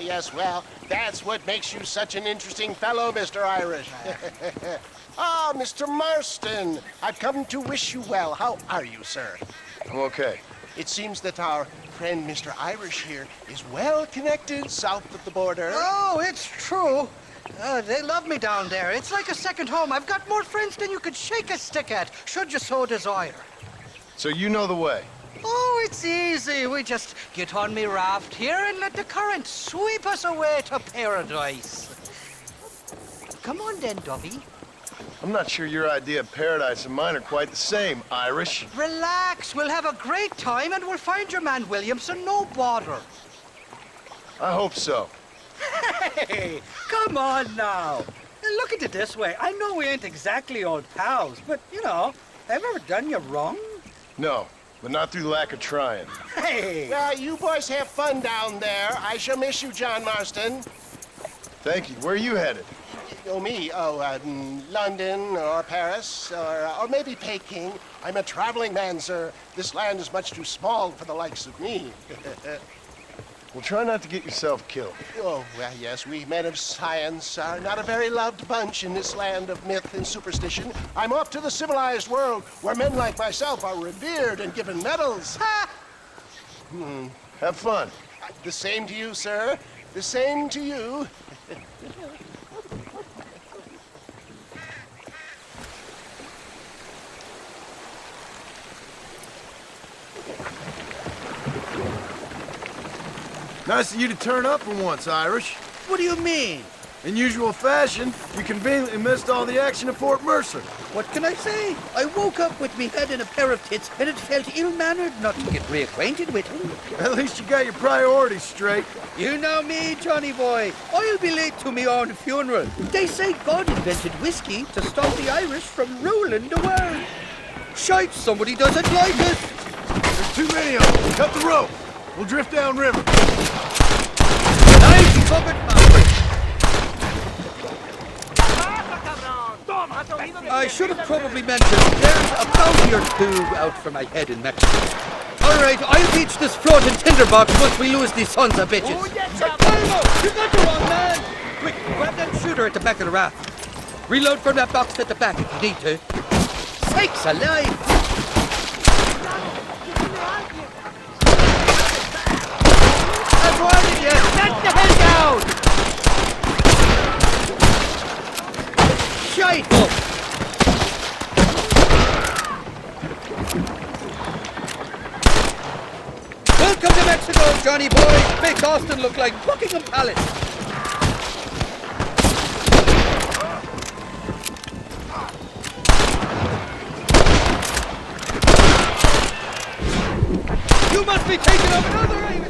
Yes, well, that's what makes you such an interesting fellow, Mr. Irish. Ah, Mr. Marston, I've come to wish you well. How are you, sir? I'm okay. It seems that our friend Mr. Irish here is well connected south of the border. Oh, it's true. They love me down there. It's like a second home. I've got more friends than you could shake a stick at, should you so desire. So you know the way? Oh, it's easy. We just get on me raft here and let the current sweep us away to paradise. Come on then, Dovey. I'm not sure your idea of paradise and mine are quite the same, Irish. Relax. We'll have a great time and we'll find your man Williamson, no bother. I hope so. Hey, come on now. Look at it this way. I know we ain't exactly old pals, but, you know, have I ever done you wrong? No, but not through lack of trying. Hey! You boys have fun down there. I shall miss you, John Marston. Thank you. Where are you headed? Oh, me? London or Paris or maybe Peking. I'm a traveling man, sir. This land is much too small for the likes of me. Well, try not to get yourself killed. Oh, well, yes, we men of science are not a very loved bunch in this land of myth and superstition. I'm off to the civilized world where men like myself are revered and given medals. Ha! Have fun. The same to you, sir. The same to you. Nice of you to turn up for once, Irish. What do you mean? In usual fashion, you conveniently missed all the action at Fort Mercer. What can I say? I woke up with me head in a pair of tits, and it felt ill-mannered not to get reacquainted with him. At least you got your priorities straight. You know me, Johnny boy. I'll be late to me own funeral. They say God invented whiskey to stop the Irish from ruling the world. Shite, somebody doesn't like us. There's too many of them. Cut the rope. We'll drift downriver. Nice covered mouth. I should have probably mentioned there's a bounty or two out for my head in Mexico. All right, I'll teach this floating tinderbox once we lose these sons of bitches. Oh, yes, you got the wrong man. Quick, grab that shooter at the back of the raft. Reload from that box at the back if you need to. Sakes alive! I've warned you! Get the hell down! Shite! Welcome to Mexico, Johnny boy! Makes Austin look like Buckingham Palace! You must be taking up another aim!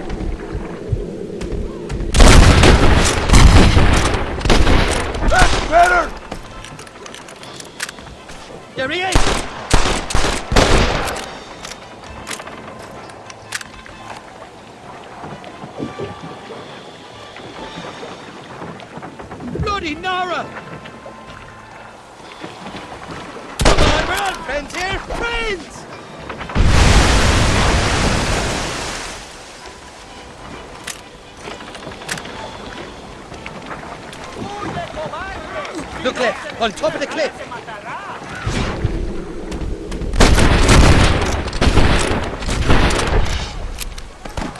That's better! There he is! Bloody Nara! Come on, we're all friends here! Friends! Look left, on top of the cliff.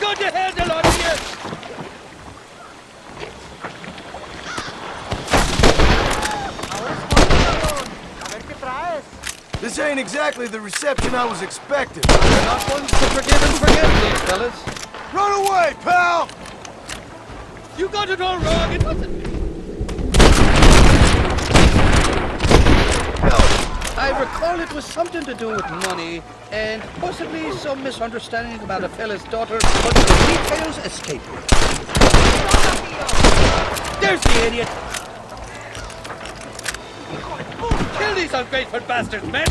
Got the handle on here! This ain't exactly the reception I was expecting. We're not ones to forgive and forget, these fellas. Run away, pal! You got it all wrong, it wasn't... I recall it was something to do with money, and possibly some misunderstanding about a fella's daughter, but the details escape me. There's the idiot! Kill these ungrateful bastards, men!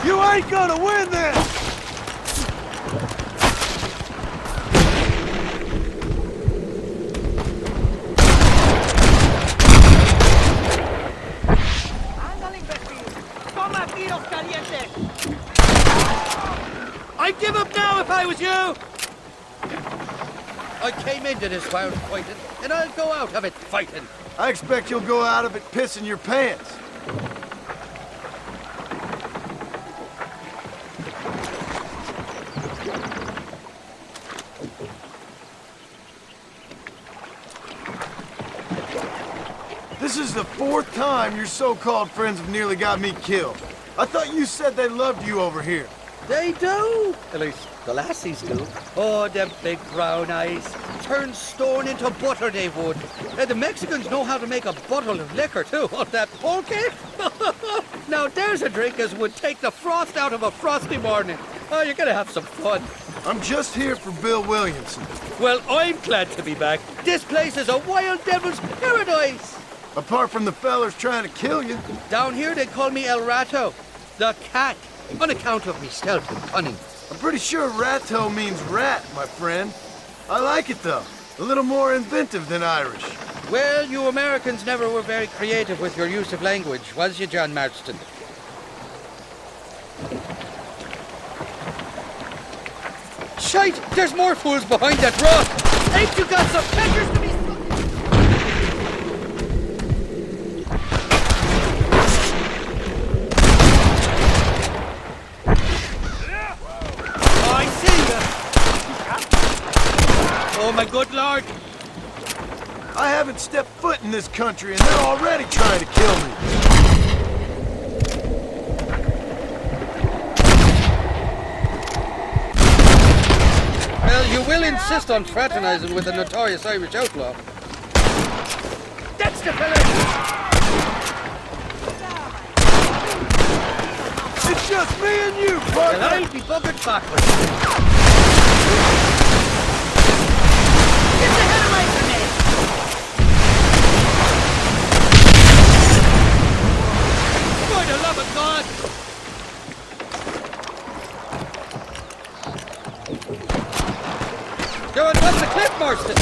You ain't gonna win this! I'd give up now if I was you! I came into this round fighting, and I'll go out of it fighting. I expect you'll go out of it pissing your pants. This is the 4th time your so-called friends have nearly got me killed. I thought you said they loved you over here. They do! At least the lassies do. Oh, them big brown eyes. Turn stone into butter, they would. And the Mexicans know how to make a bottle of liquor, too. Oh, that pulque? Now, there's a drink as would take the frost out of a frosty morning. Oh, you're gonna have some fun. I'm just here for Bill Williamson. Well, I'm glad to be back. This place is a wild devil's paradise. Apart from the fellers trying to kill you. Down here, they call me El Rato, the cat, on account of me stealth and cunning. I'm pretty sure rato means rat, my friend. I like it, though. A little more inventive than Irish. Well, you Americans never were very creative with your use of language, was you, John Marston? Shite! There's more fools behind that rock! Ain't you got some peckers to be... Oh, my good lord! I haven't stepped foot in this country, and they're already trying to kill me. Well, you will insist on fraternizing with a notorious Irish outlaw. That's the fella! It's just me and you, partner! Well, I'll be buggered backwards. Get the hell away from me! For the love of God! Go on, what's the cliff, Marston?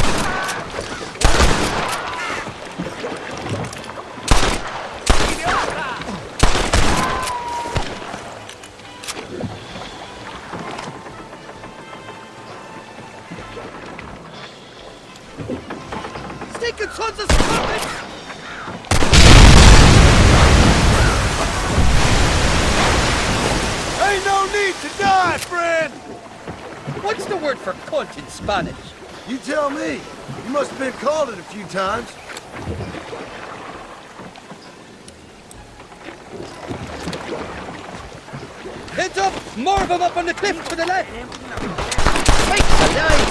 Stinking sons of scorpions! Ain't no need to die, friend! What's the word for cunt in Spanish? You tell me. You must have been called it a few times. Heads up! More of them up on the cliff to the left! Take the line!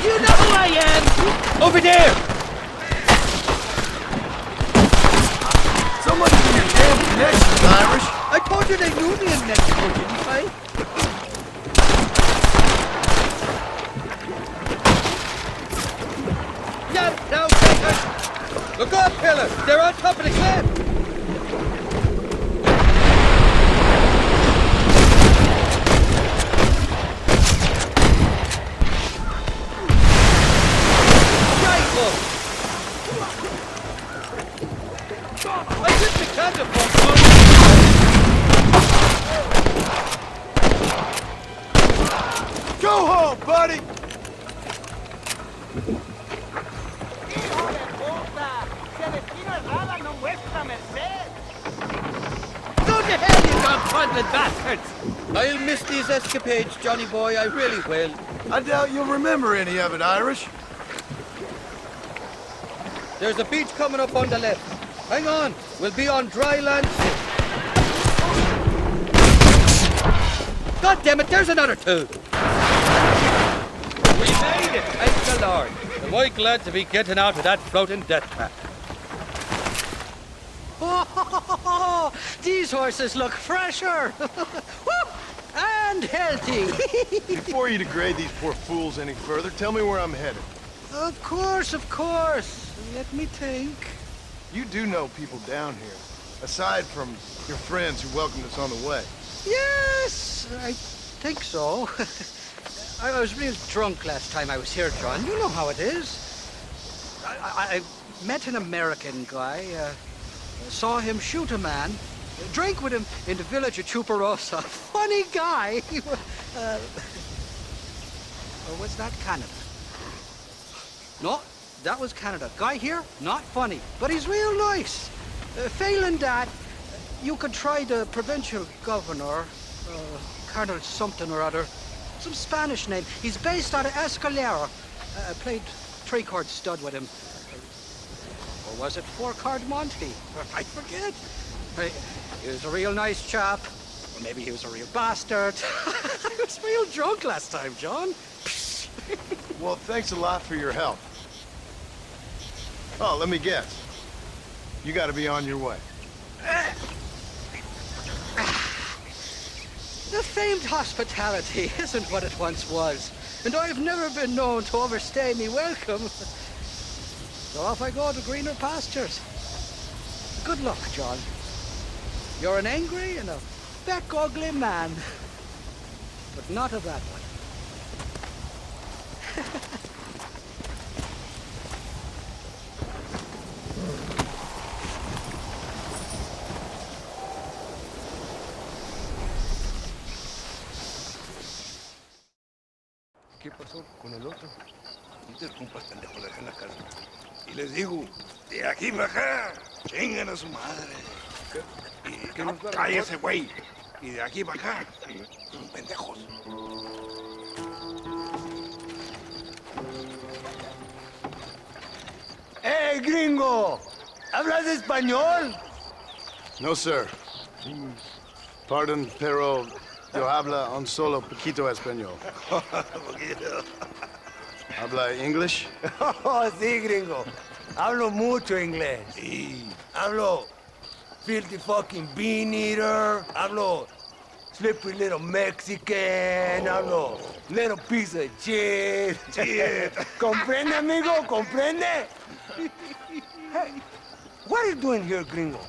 You know who I am! Over there! So much for your damn connections, Irish. I told you they knew me in Mexico, didn't I? Yeah, now, takers! Look up, fellas! They're on top of the cliff! I just be kind of Go home, buddy! Go to hell, you dog-fondling bastards! I'll miss these escapades, Johnny boy, I really will. I doubt you'll remember any of it, Irish. There's a beach coming up on the left. Hang on, we'll be on dry land soon. God damn it, there's another two. We made it, thank the Lord. Am I glad to be getting out of that floating death trap. Oh, these horses look fresher and healthy. Before you degrade these poor fools any further, tell me where I'm headed. Of course, of course. Let me think. You do know people down here, aside from your friends who welcomed us on the way. Yes, I think so. I was real drunk last time I was here, John. You know how it is. I met an American guy, saw him shoot a man, drank with him in the village of Chuparosa. Funny guy. Or was that Canada? No, that was Canada. Guy here, not funny, but he's real nice. Failing that, you could try the provincial governor, Colonel something or other. Some Spanish name. He's based out of Escalera. Played three-chord stud with him. Or was it four-chord Monty? I forget. He was a real nice chap. Or maybe he was a real bastard. I was real drunk last time, John. Well, thanks a lot for your help. Oh, let me guess. You gotta be on your way. The famed hospitality isn't what it once was, and I've never been known to overstay me welcome. So off I go to greener pastures. Good luck, John. You're an angry and a beck ugly man, but not a bad one. ¿Qué pasó con el otro? No te compas, pendejo, lo dejé en la casa. Y les digo, de aquí para acá, chingan a su madre. ¿Qué nos va a cállese, güey. Y de aquí para acá, pendejos. ¡Hey, gringo! ¿Hablas español? No, sir. Pardon, pero yo habla un solo poquito español. ¿Habla English? Oh, sí, gringo. Hablo mucho inglés. Sí. Hablo filthy fucking bean eater. Hablo slippery little Mexican. Hablo little piece of shit. ¿Comprende, amigo? ¿Comprende? Hey, what are you doing here, gringo?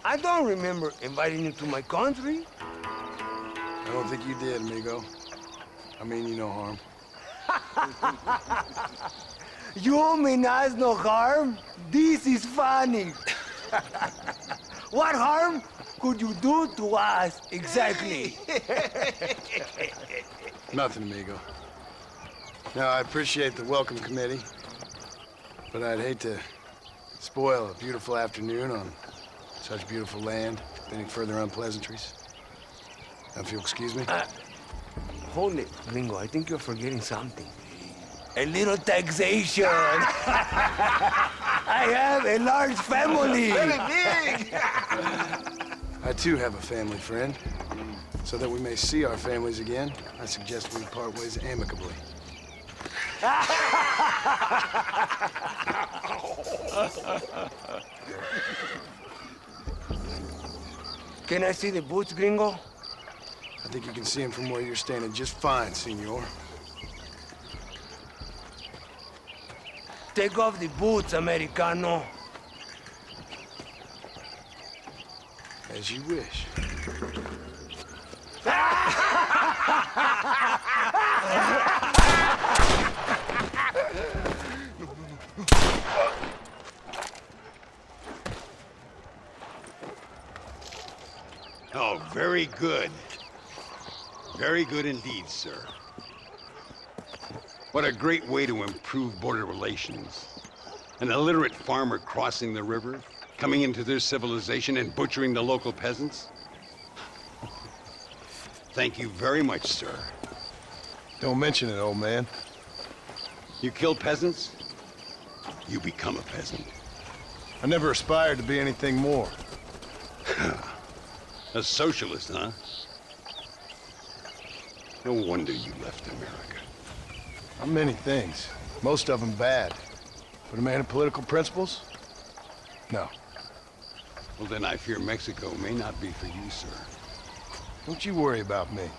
I don't remember inviting you to my country. I don't think you did, amigo. I mean you no harm. You mean us no harm? This is funny. What harm could you do to us, exactly? Nothing, amigo. No, I appreciate the welcome committee, but I'd hate to spoil a beautiful afternoon on such beautiful land, any further unpleasantries. If you'll excuse me. Hold it, gringo. I think you're forgetting something. A little taxation. I have a large family. Very big. I too have a family friend. So that we may see our families again, I suggest we part ways amicably. Can I see the boots, gringo? I think you can see him from where you're standing just fine, senor. Take off the boots, Americano. As you wish. Oh, very good. Very good indeed, sir. What a great way to improve border relations. An illiterate farmer crossing the river, coming into their civilization and butchering the local peasants. Thank you very much, sir. Don't mention it, old man. You kill peasants, you become a peasant. I never aspired to be anything more. A socialist, huh? No wonder you left America. I'm many things. Most of them bad. But a man of political principles? No. Well, then I fear Mexico may not be for you, sir. Don't you worry about me.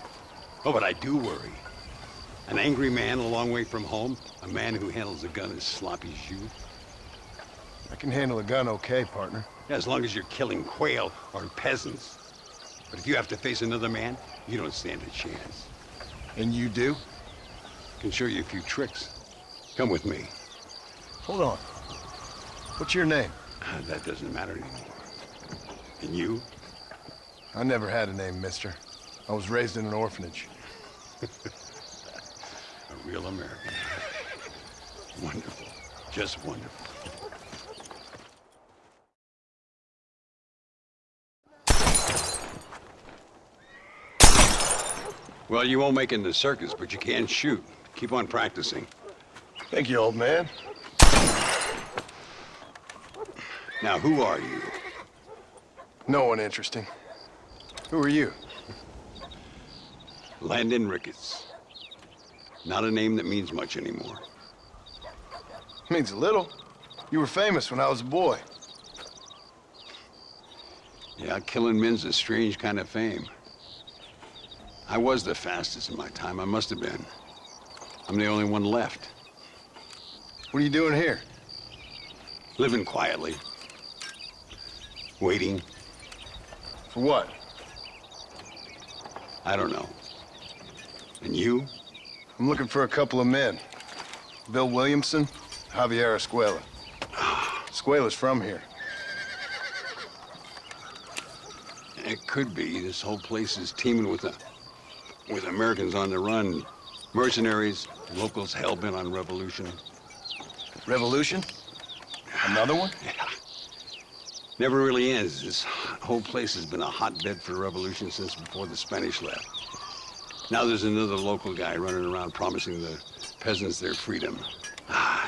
Oh, but I do worry. An angry man a long way from home, a man who handles a gun as sloppy as you. I can handle a gun okay, partner. Yeah, as long as you're killing quail or peasants. But if you have to face another man, you don't stand a chance. And you do? Can show you a few tricks. Come with me. Hold on. What's your name? That doesn't matter anymore. And you? I never had a name, mister. I was raised in an orphanage. A real American. Wonderful. Just wonderful. Well, you won't make it in the circus, but you can shoot. Keep on practicing. Thank you, old man. Now, who are you? No one interesting. Who are you? Landon Ricketts. Not a name that means much anymore. Means a little. You were famous when I was a boy. Yeah, killing men's a strange kind of fame. I was the fastest in my time. I must have been. I'm the only one left. What are you doing here? Living quietly. Waiting. For what? I don't know. And you? I'm looking for a couple of men. Bill Williamson, Javier Escuela. Escuela's from here. It could be. This whole place is teeming with Americans on the run. Mercenaries, locals hell-bent on revolution. Revolution? Another one? Yeah. Never really ends. This whole place has been a hotbed for revolution since before the Spanish left. Now there's another local guy running around promising the peasants their freedom.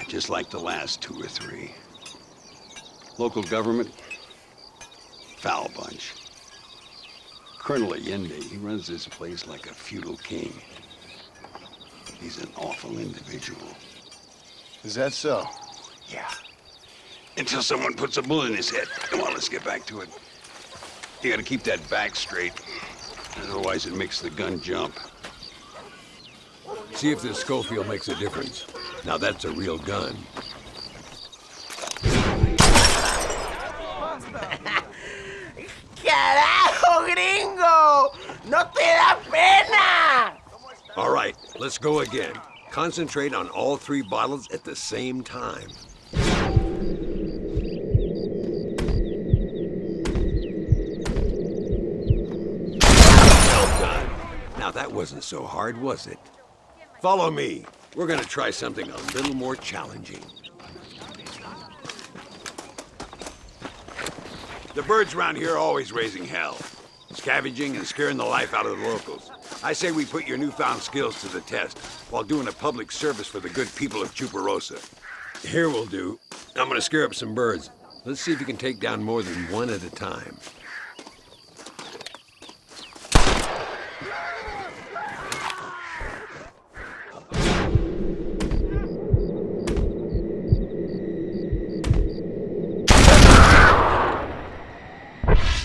Just like the last 2 or 3. Local government, foul bunch. Colonel Linde, he runs this place like a feudal king. He's an awful individual. Is that so? Yeah. Until someone puts a bullet in his head. Come on, let's get back to it. You gotta keep that back straight. Otherwise it makes the gun jump. See if this Schofield makes a difference. Now that's a real gun. ¡Carajo, gringo! ¡No te da pena! All right, let's go again. Concentrate on all 3 bottles at the same time. Well done. Now that wasn't so hard, was it? Follow me. We're gonna try something a little more challenging. The birds around here are always raising hell, scavenging and scaring the life out of the locals. I say we put your newfound skills to the test while doing a public service for the good people of Chuparosa. Here we'll do. I'm gonna scare up some birds. Let's see if you can take down more than one at a time.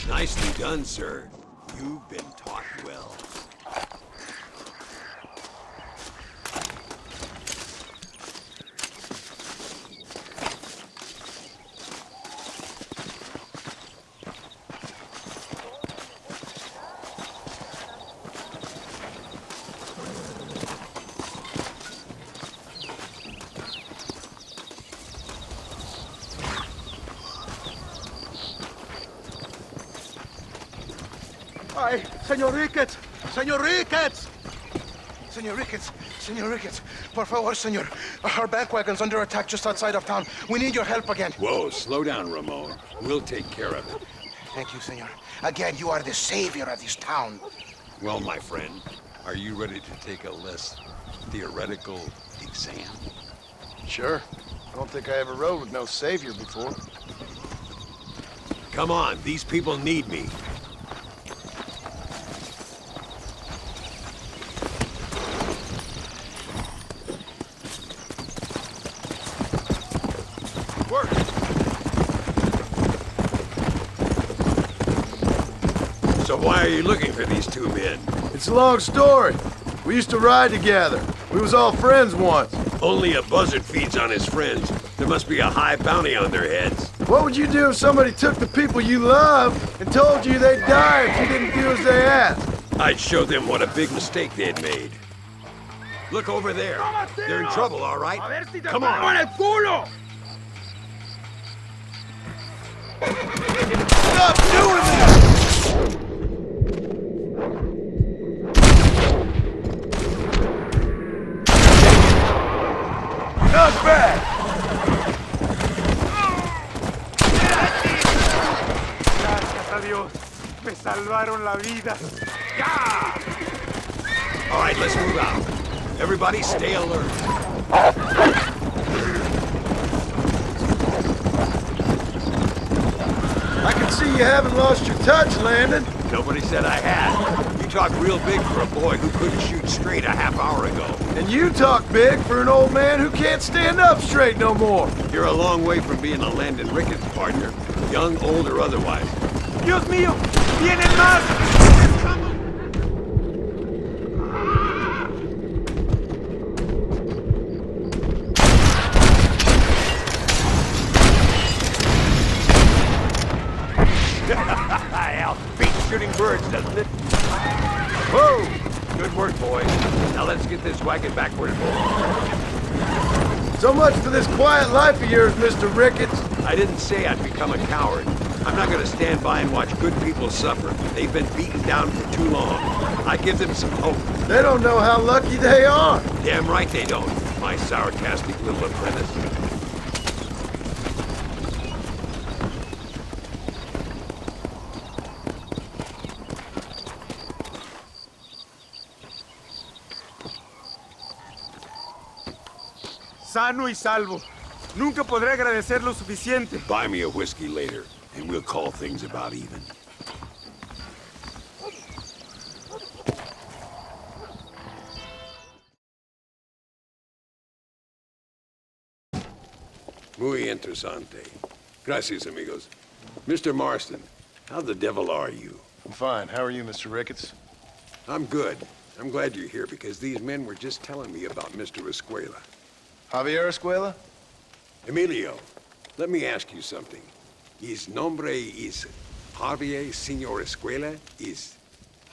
Nicely done, sir. You've been taught well. Ay, Señor Ricketts! Señor Ricketts! Señor Ricketts! Señor Ricketts! Por favor, señor. Our bank wagon's under attack just outside of town. We need your help again. Whoa, slow down, Ramon. We'll take care of it. Thank you, senor. Again, you are the savior of this town. Well, my friend, are you ready to take a less theoretical exam? Sure. I don't think I ever rode with no savior before. Come on, these people need me. So why are you looking for these 2 men? It's a long story. We used to ride together. We was all friends once. Only a buzzard feeds on his friends. There must be a high bounty on their heads. What would you do if somebody took the people you love and told you they'd die if you didn't do as they asked? I'd show them what a big mistake they'd made. Look over there. They're in trouble, all right? Come on. ¡Con el culo! Stop doing that! Not bad! Gracias a Dios. Me salvaron la vida. All right, let's move out. Everybody stay alert. I can see you haven't lost your touch, Landon. Nobody said I had. You talk real big for a boy who couldn't shoot straight a half hour ago. And you talk big for an old man who can't stand up straight no more. You're a long way from being a Landon Ricketts partner, young, old, or otherwise. Dios mío, vienen más. Hell, beats shooting birds, doesn't it? Whoa! Good work, boys. Now let's get this wagon backward. So much for this quiet life of yours, Mr. Ricketts. I didn't say I'd become a coward. I'm not gonna stand by and watch good people suffer. They've been beaten down for too long. I give them some hope. They don't know how lucky they are. Damn right they don't, my sarcastic little apprentice. Sano y salvo. Nunca podré agradecer lo suficiente. Buy me a whiskey later, and we'll call things about even. Muy interesante. Gracias, amigos. Mr. Marston, how the devil are you? I'm fine. How are you, Mr. Ricketts? I'm good. I'm glad you're here because these men were just telling me about Mr. Escuela. Javier Escuela? Emilio, let me ask you something. His nombre is Javier Señor Escuela? Is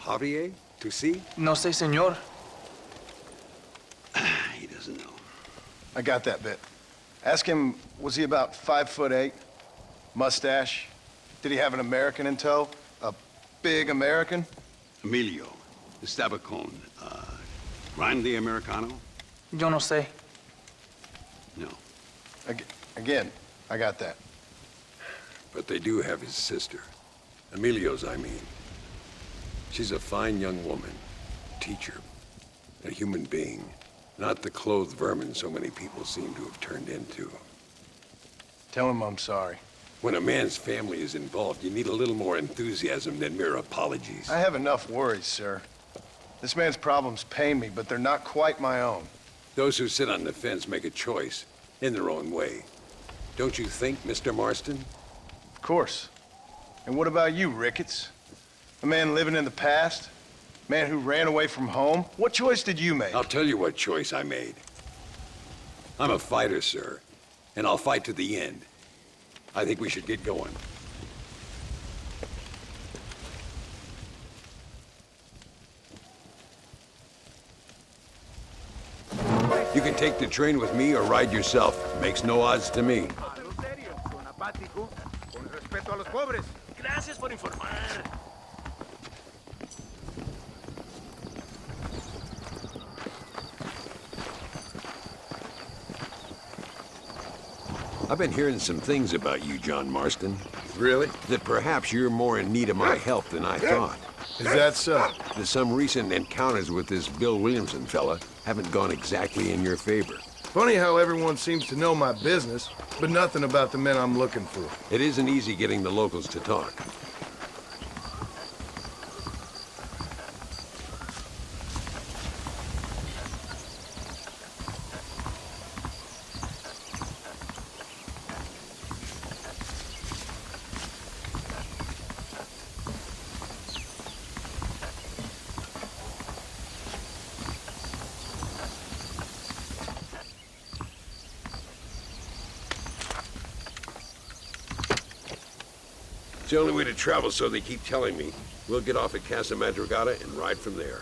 Javier to see? No sé, señor. He doesn't know. I got that bit. Ask him, was he about 5'8"? Mustache? Did he have an American in tow? A big American? Emilio, estaba con, grande americano? Yo no sé. No. Again, I got that. But they do have his sister. Emilio's, I mean. She's a fine young woman, teacher, a human being, not the clothed vermin so many people seem to have turned into. Tell him I'm sorry. When a man's family is involved, you need a little more enthusiasm than mere apologies. I have enough worries, sir. This man's problems pain me, but they're not quite my own. Those who sit on the fence make a choice, in their own way. Don't you think, Mr. Marston? Of course. And what about you, Ricketts? A man living in the past? A man who ran away from home? What choice did you make? I'll tell you what choice I made. I'm a fighter, sir, and I'll fight to the end. I think we should get going. You can take the train with me or ride yourself. Makes no odds to me. Gracias por informar. I've been hearing some things about you, John Marston. Really? That perhaps you're more in need of my help than I thought. Is that so? That some recent encounters with this Bill Williamson fella haven't gone exactly in your favor. Funny how everyone seems to know my business, but nothing about the men I'm looking for. It isn't easy getting the locals to talk. It's the only way to travel, so they keep telling me. We'll get off at Casa Madrugada and ride from there.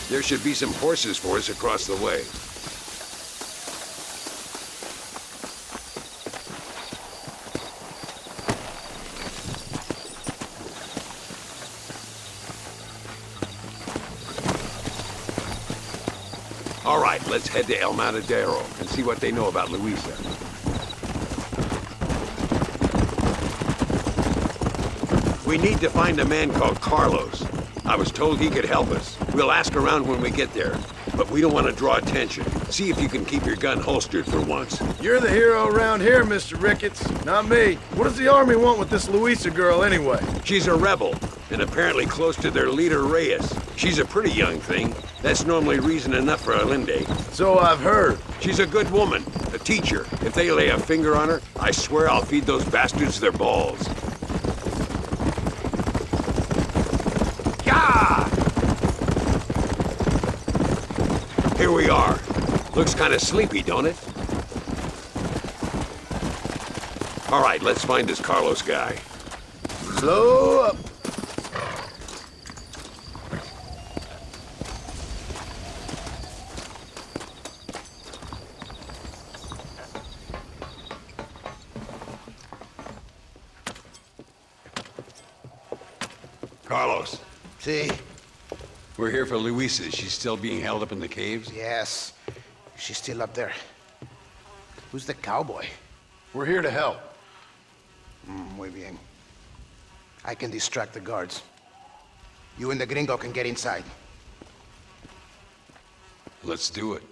There should be some horses for us across the way. All right, let's head to El Matadero and see what they know about Luisa. We need to find a man called Carlos. I was told he could help us. We'll ask around when we get there, but we don't want to draw attention. See if you can keep your gun holstered for once. You're the hero around here, Mr. Ricketts, not me. What does the army want with this Luisa girl anyway? She's a rebel, and apparently close to their leader, Reyes. She's a pretty young thing. That's normally reason enough for a Linde. So I've heard. She's a good woman, a teacher. If they lay a finger on her, I swear I'll feed those bastards their balls. Here we are. Looks kind of sleepy, don't it? All right, let's find this Carlos guy. Slow up. Carlos. See? We're here for Luisa. She's still being held up in the caves? Yes. She's still up there. Who's the cowboy? We're here to help. Muy bien. I can distract the guards. You and the gringo can get inside. Let's do it.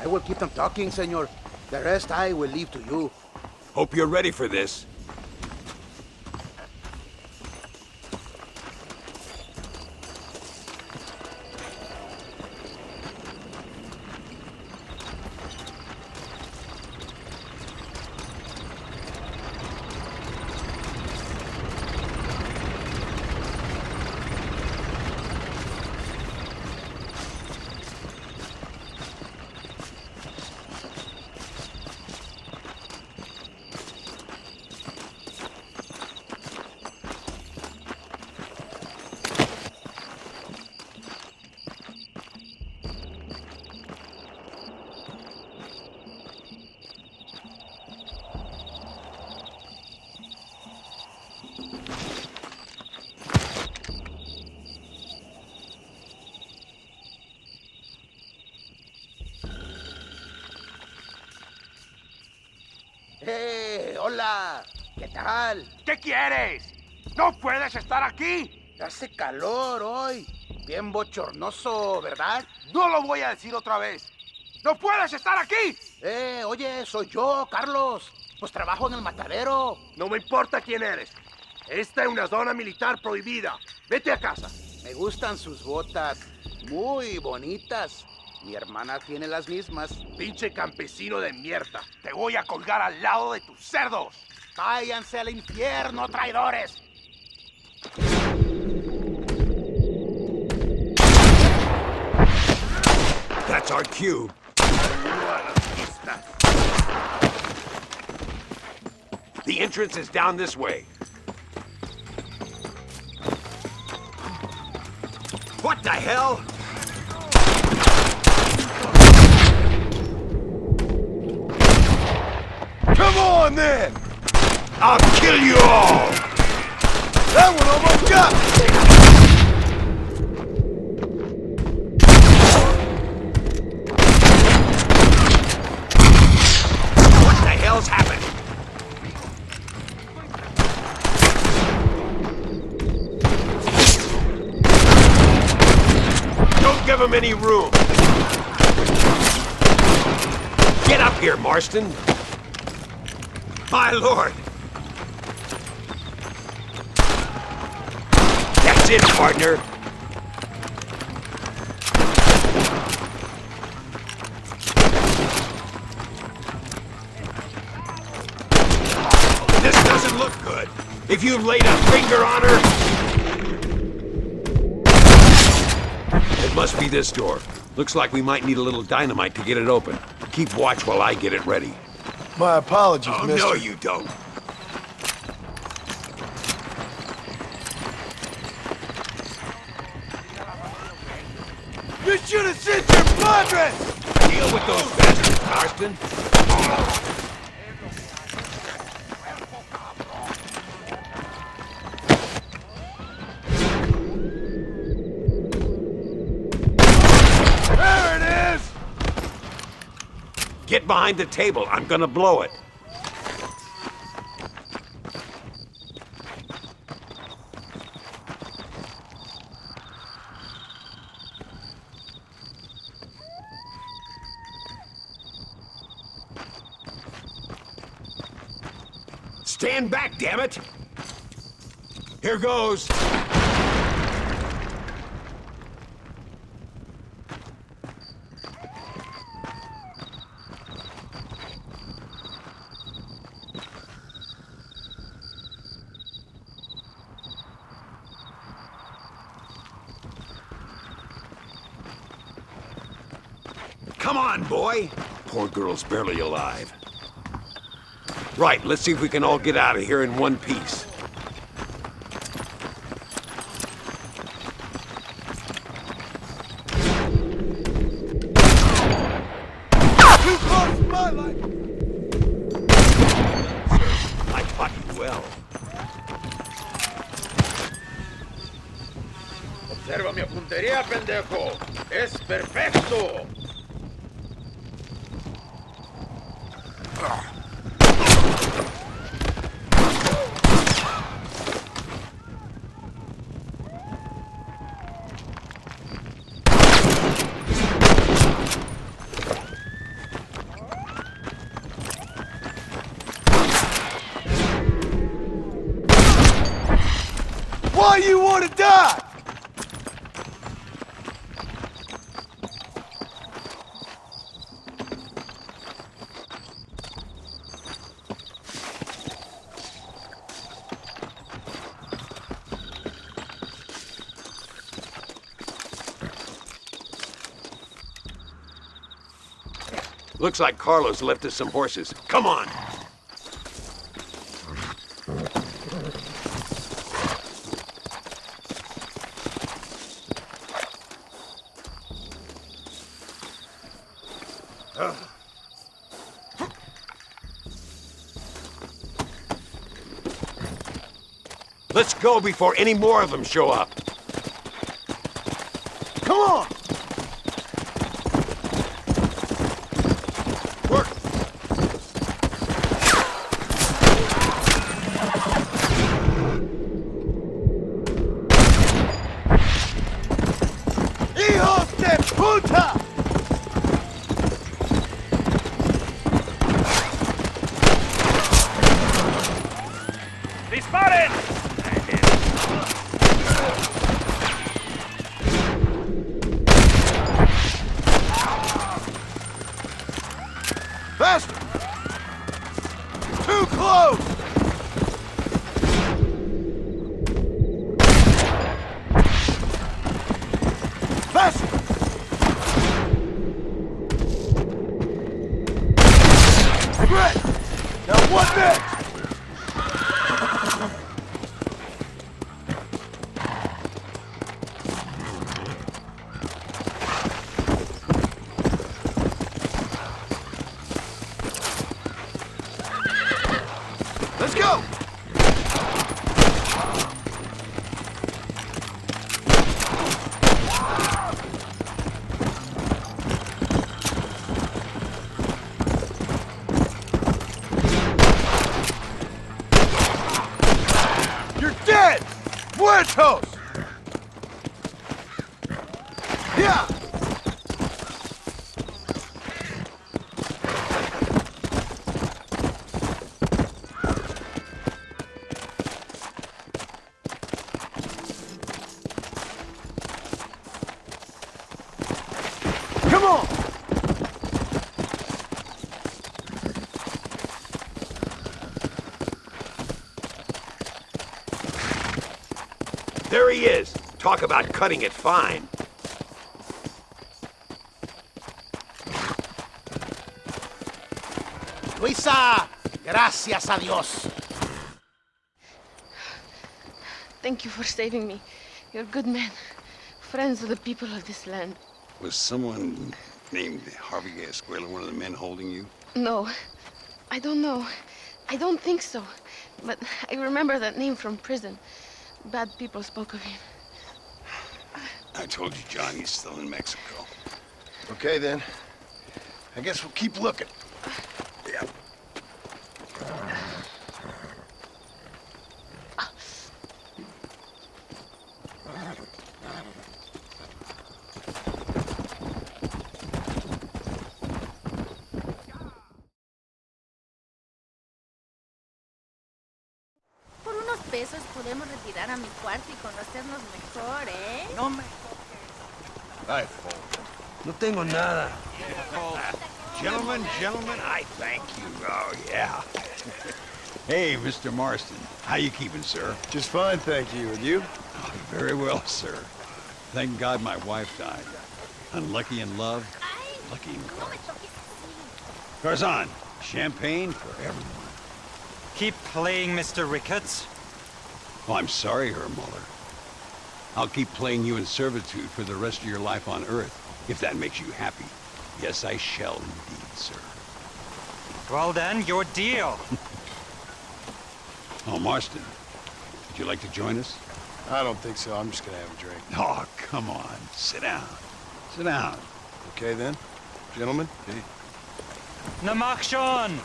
I will keep them talking, senor. The rest I will leave to you. Hope you're ready for this. Hola. ¿Qué tal? ¿Qué quieres? ¡No puedes estar aquí! Hace calor hoy. Bien bochornoso, ¿verdad? No lo voy a decir otra vez. ¡No puedes estar aquí! Oye, soy yo, Carlos. Pues trabajo en el matadero. No me importa quién eres. Esta es una zona militar prohibida. Vete a casa. Me gustan sus botas. Muy bonitas. Mi hermana tiene las mismas. Pinche campesino de mierda. Te voy a colgar al lado de tus cerdos. Váyanse al infierno, traidores. That's our cue. The entrance is down this way. What the hell? Come on, then! I'll kill you all! That one almost got me! What the hell's happened? Don't give him any room. Get up here, Marston. My lord! That's it, partner! This doesn't look good. If you laid a finger on her... It must be this door. Looks like we might need a little dynamite to get it open. Keep watch while I get it ready. My apologies, Oh, mister. no, you don't. should have sent your progress! Deal with those bastards, Marston. There it is! Get behind the table. I'm gonna blow it. Stand back, damn it! Here goes. Come on, boy! Poor girl's barely alive. Right, let's see if we can all get out of here in one piece. Too close to my life! I fought you well. Observa mi puntería, pendejo. Es perfecto. Why you want to die? Looks like Carlos left us some horses. Come on! Let's go before any more of them show up. Come on! Work! ¡Hijos de puta! ¡Disparen! Faster! Too close! Faster! Great! Now what next? Let's go! You're dead! Muertos! Yeah! Come on! There he is. Talk about cutting it fine. Luisa, gracias a Dios. Thank you for saving me. You're good men. Friends of the people of this land. Was someone named Harvey Escuela one of the men holding you? No, I don't know. I don't think so. But I remember that name from prison. Bad people spoke of him. I told you, John, he's still in Mexico. Okay, then. I guess we'll keep looking. Yeah. Por unos pesos podemos retirar a mi cuarto y conocernos mejor, ¿eh? No me... Ay, No tengo nada. Gentlemen, I thank you. Oh, yeah. Hey, Mr. Marston. How you keeping, sir? just fine, thank you. And you? Oh, very well, sir. Thank God my wife died. Unlucky in love, lucky in cards. Garzon, champagne for everyone. Keep playing, Mr. Ricketts. Oh, I'm sorry, Herr Muller. I'll keep playing you in servitude for the rest of your life on Earth, if that makes you happy. Yes, I shall indeed, sir. Well then, your deal. Oh, Marston, would you like to join us? I don't think so. I'm just gonna have a drink. Oh, come on. Sit down. Sit down. Okay, then. Gentlemen? Na mach schon!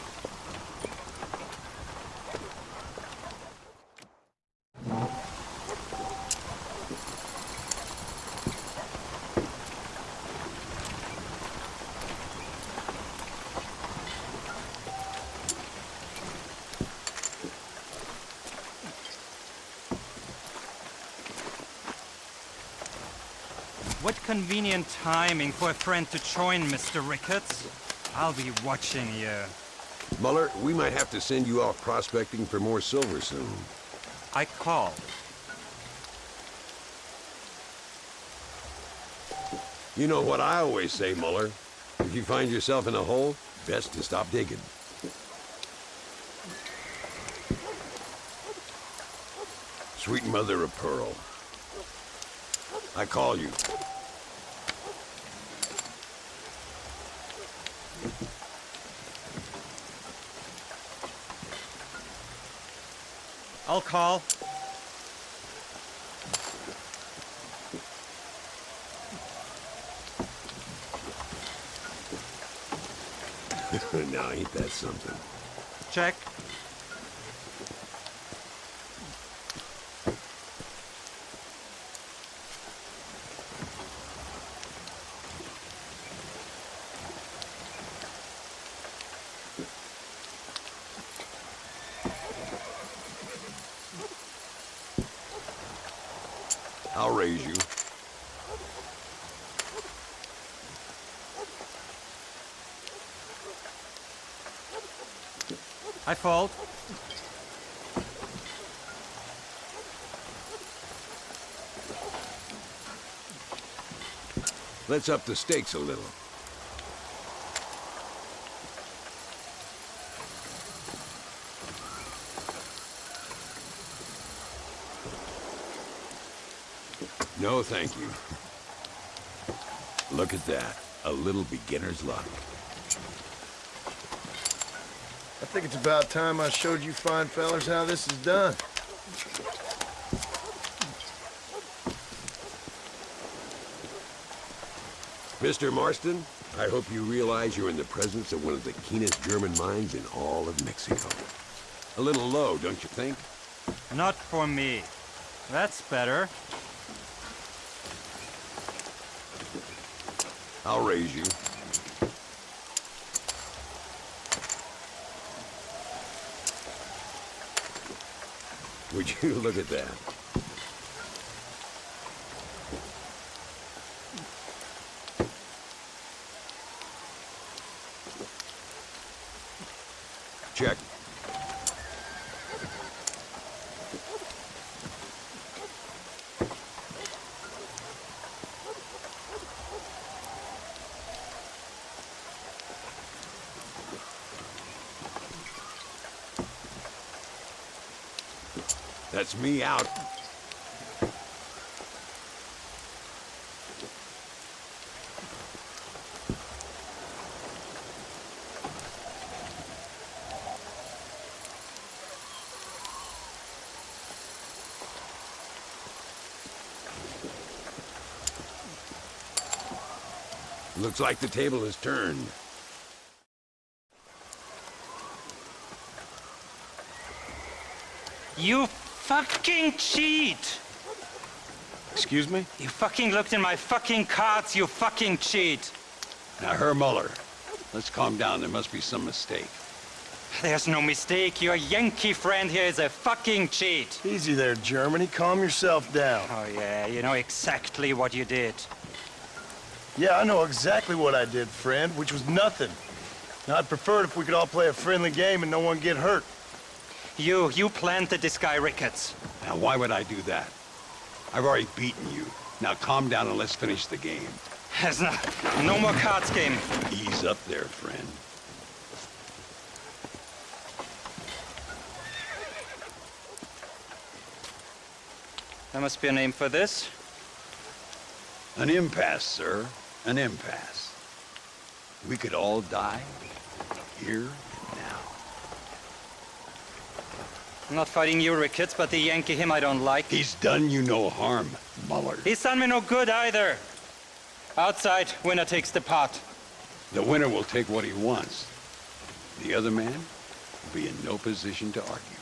What convenient timing for a friend to join, Mr. Ricketts. I'll be watching you. Muller, we might have to send you off prospecting for more silver soon. I called. You know what I always say, Muller? If you find yourself in a hole, best to stop digging. Sweet mother of pearl. I call you. I'll call. Now, ain't that something? Check. I'll raise you. I fold. Let's up the stakes a little. No, thank you. Look at that. A little beginner's luck. I think it's about time I showed you fine fellers how this is done. Mr. Marston, I hope you realize you're in the presence of one of the keenest German minds in all of Mexico. A little low, don't you think? Not for me. That's better. I'll raise you. Would you look at that? Check. That's me out. Looks like the table has turned. You fucking cheat! Excuse me? You fucking looked in my fucking cards, you fucking cheat! Now, Herr Muller, let's calm down. There must be some mistake. There's no mistake. Your Yankee friend here is a fucking cheat. Easy there, Germany. Calm yourself down. Oh, yeah, you know exactly what you did. Yeah, I know exactly what I did, friend, which was nothing. Now, I'd prefer it if we could all play a friendly game and no one get hurt. You planted this guy, Ricketts. Now, why would I do that? I've already beaten you. Now, calm down and let's finish the game. There's no more cards game. Ease up there, friend. There must be a name for this. An impasse, sir. An impasse. We could all die here and now. I'm not fighting you, Ricketts, but the Yankee him I don't like. He's done you no harm, Muller. He's done me no good either. Outside, winner takes the pot. The winner will take what he wants. The other man will be in no position to argue.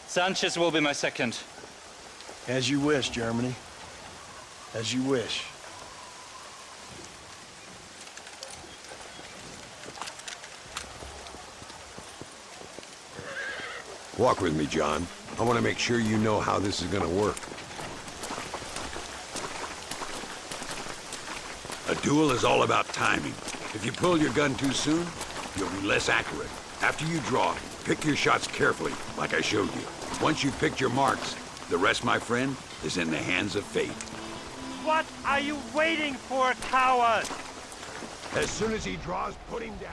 Sanchez will be my second. As you wish, Germany. As you wish. Walk with me, John. I want to make sure you know how this is going to work. A duel is all about timing. If you pull your gun too soon, you'll be less accurate. After you draw, pick your shots carefully, like I showed you. Once you've picked your marks, the rest, my friend, is in the hands of fate. What are you waiting for, coward? As soon as he draws, put him down.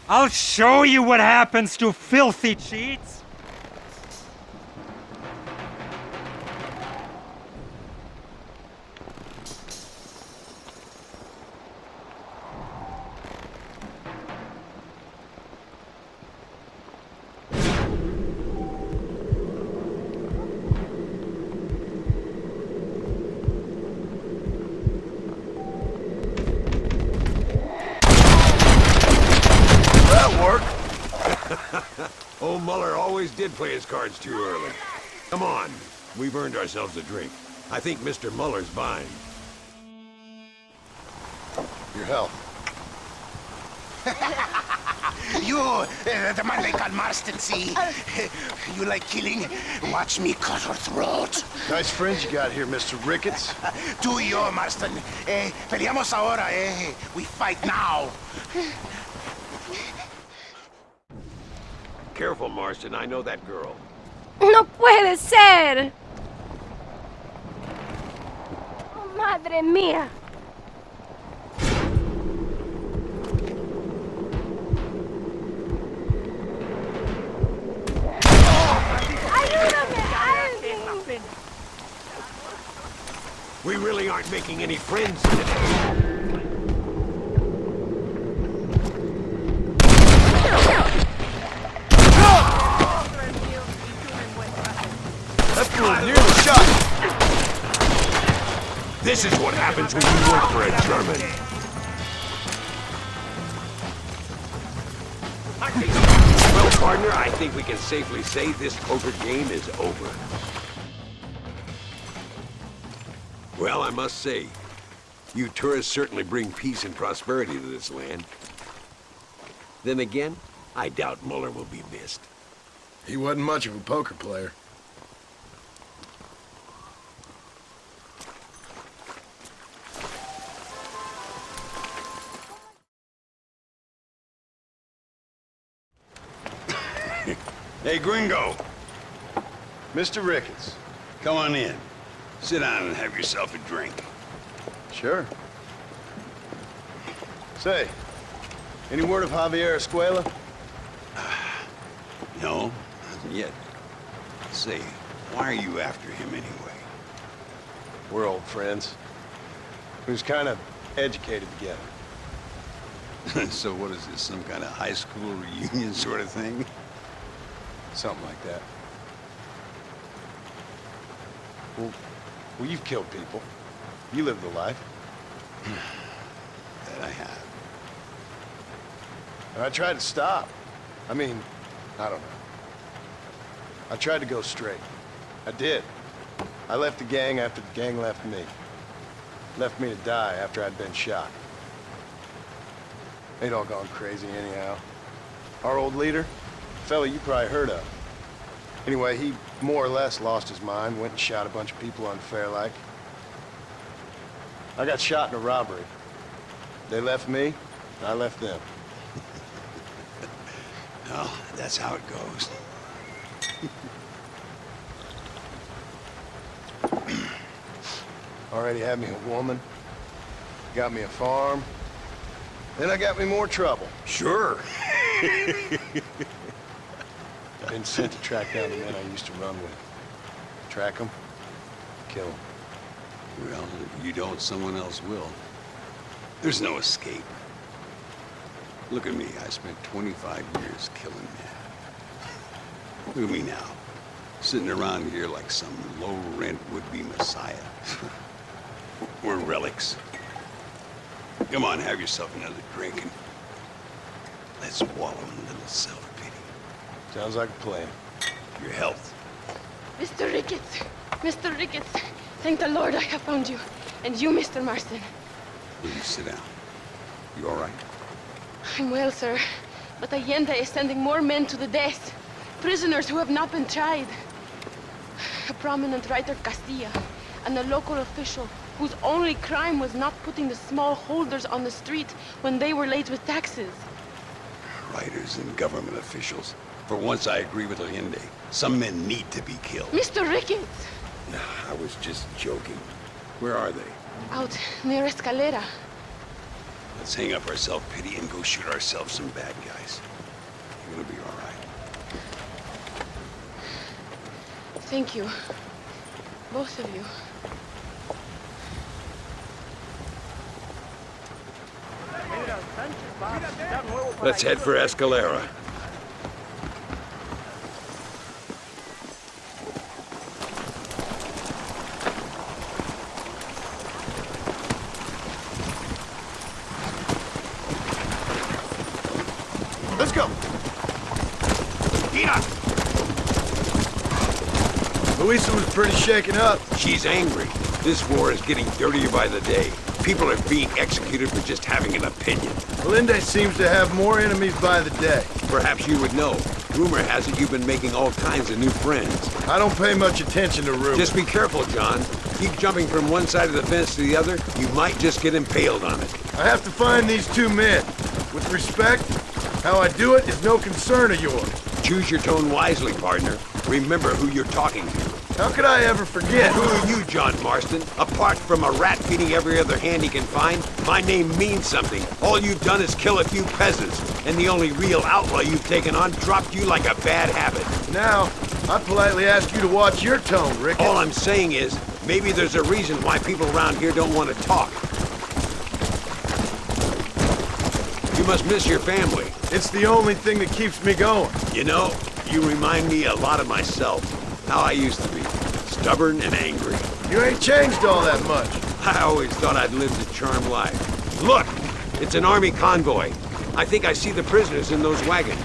I'll show you what happens to filthy cheats. Old Muller always did play his cards too early. Come on, we've earned ourselves a drink. I think Mr. Muller's buying. Your health. You, the man they call Marston, see? You like killing? Watch me cut her throat. Nice friends you got here, Mr. Ricketts. Tú y yo, Marston. Peleamos ahora, We fight now. Careful, Marston. I know that girl. ¡No puede ser! ¡Oh, madre mía! ¡Ayúdame, alguien! We really aren't making any friends today. Near the shot. This is what happens when you work for a German. Well, partner, I think we can safely say this poker game is over. Well, I must say, you tourists certainly bring peace and prosperity to this land. Then again, I doubt Muller will be missed. He wasn't much of a poker player. Hey, Gringo. Mr. Ricketts. Come on in. Sit down and have yourself a drink. Sure. Say, any word of Javier Escuela? No, nothing yet. Say, why are you after him anyway? We're old friends. We was kind of educated together. So what is this, some kind of high school reunion sort of thing? Something like that. Well, you've killed people. You lived the life. That I have. And I tried to stop. I mean, I don't know. I tried to go straight. I did. I left the gang after the gang left me. Left me to die after I'd been shot. They'd all gone crazy anyhow. Our old leader, a fella you probably heard of. Anyway, he more or less lost his mind, went and shot a bunch of people unfair like. I got shot in a robbery. They left me, I left them. Well, that's how it goes. Already had me a woman, got me a farm, then I got me more trouble. Sure. Been sent to track down the men I used to run with. Track them, kill them. Well, if you don't, someone else will. There's no escape. Look at me, I spent 25 years killing men. Look at me now, sitting around here like some low-rent would-be messiah. We're relics. Come on, have yourself another drink and let's wallow in a little self-pity. Sounds like a plan. Your health. Mr. Ricketts! Mr. Ricketts! Thank the Lord I have found you. And you, Mr. Marston. Will you sit down? You all right? I'm well, sir. But Allende is sending more men to the death. Prisoners who have not been tried. A prominent writer, Castilla, and a local official whose only crime was not putting the small holders on the street when they were late with taxes. Writers and government officials. For once I agree with Linde. Some men need to be killed. Mr. Ricketts! I was just joking. Where are they? Out near Escalera. Let's hang up our self-pity and go shoot ourselves some bad guys. You're gonna be all right. Thank you. Both of you. Let's head for Escalera. Let's go. Ina! Luisa was pretty shaken up. She's angry. This war is getting dirtier by the day. People are being executed for just having an opinion. Linde seems to have more enemies by the day. Perhaps you would know. Rumor has it you've been making all kinds of new friends. I don't pay much attention to rumors. Just be careful, John. Keep jumping from one side of the fence to the other, you might just get impaled on it. I have to find these two men. With respect, how I do it is no concern of yours. Choose your tone wisely, partner. Remember who you're talking to. How could I ever forget? And who are you, John Marston? Apart from a rat feeding every other hand he can find, my name means something. All you've done is kill a few peasants, and the only real outlaw you've taken on dropped you like a bad habit. Now, I politely ask you to watch your tone, Ricketts. All I'm saying is, maybe there's a reason why people around here don't want to talk. You must miss your family. It's the only thing that keeps me going. You know, you remind me a lot of myself. How I used to be. Stubborn and angry. You ain't changed all that much. I always thought I'd lived a charmed life. Look! It's an army convoy. I think I see the prisoners in those wagons.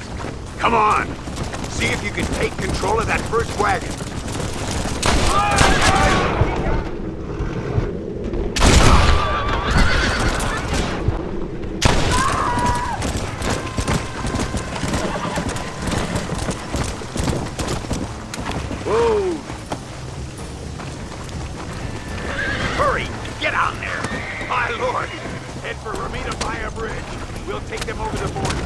Come on! See if you can take control of that first wagon. Whoa! Hurry! Get on there! My lord! Head for Ramita Fire Bridge. We'll take them over the border.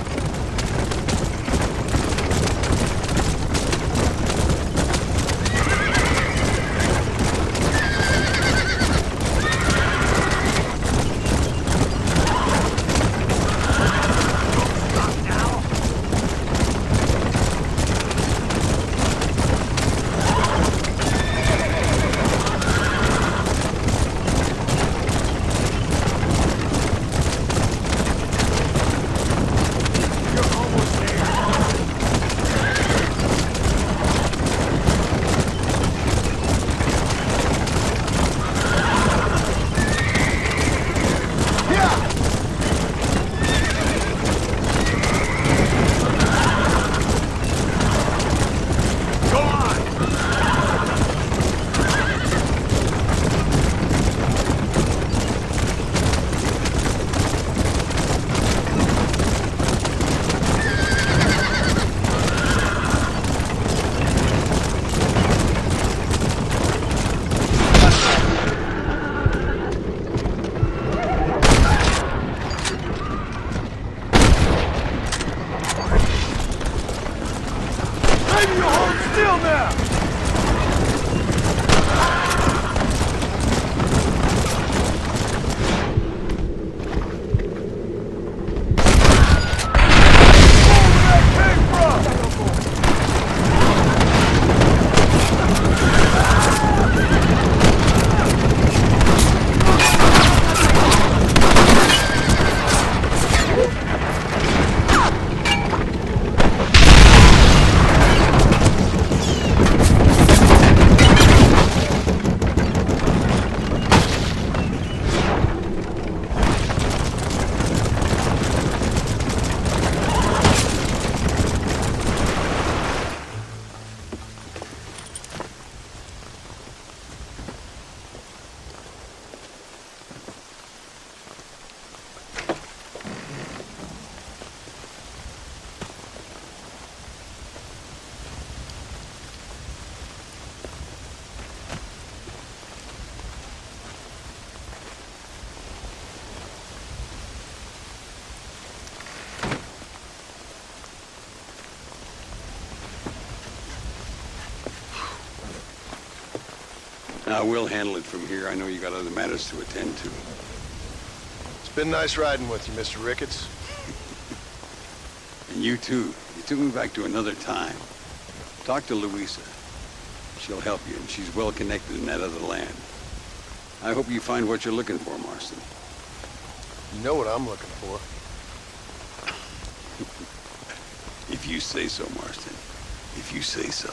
We'll handle it from here. I know you got other matters to attend to. It's been nice riding with you, Mr. Ricketts. And you too. You took me back to another time. Talk to Louisa. She'll help you, and she's well connected in that other land. I hope you find what you're looking for, Marston. You know what I'm looking for. If you say so, Marston. If you say so.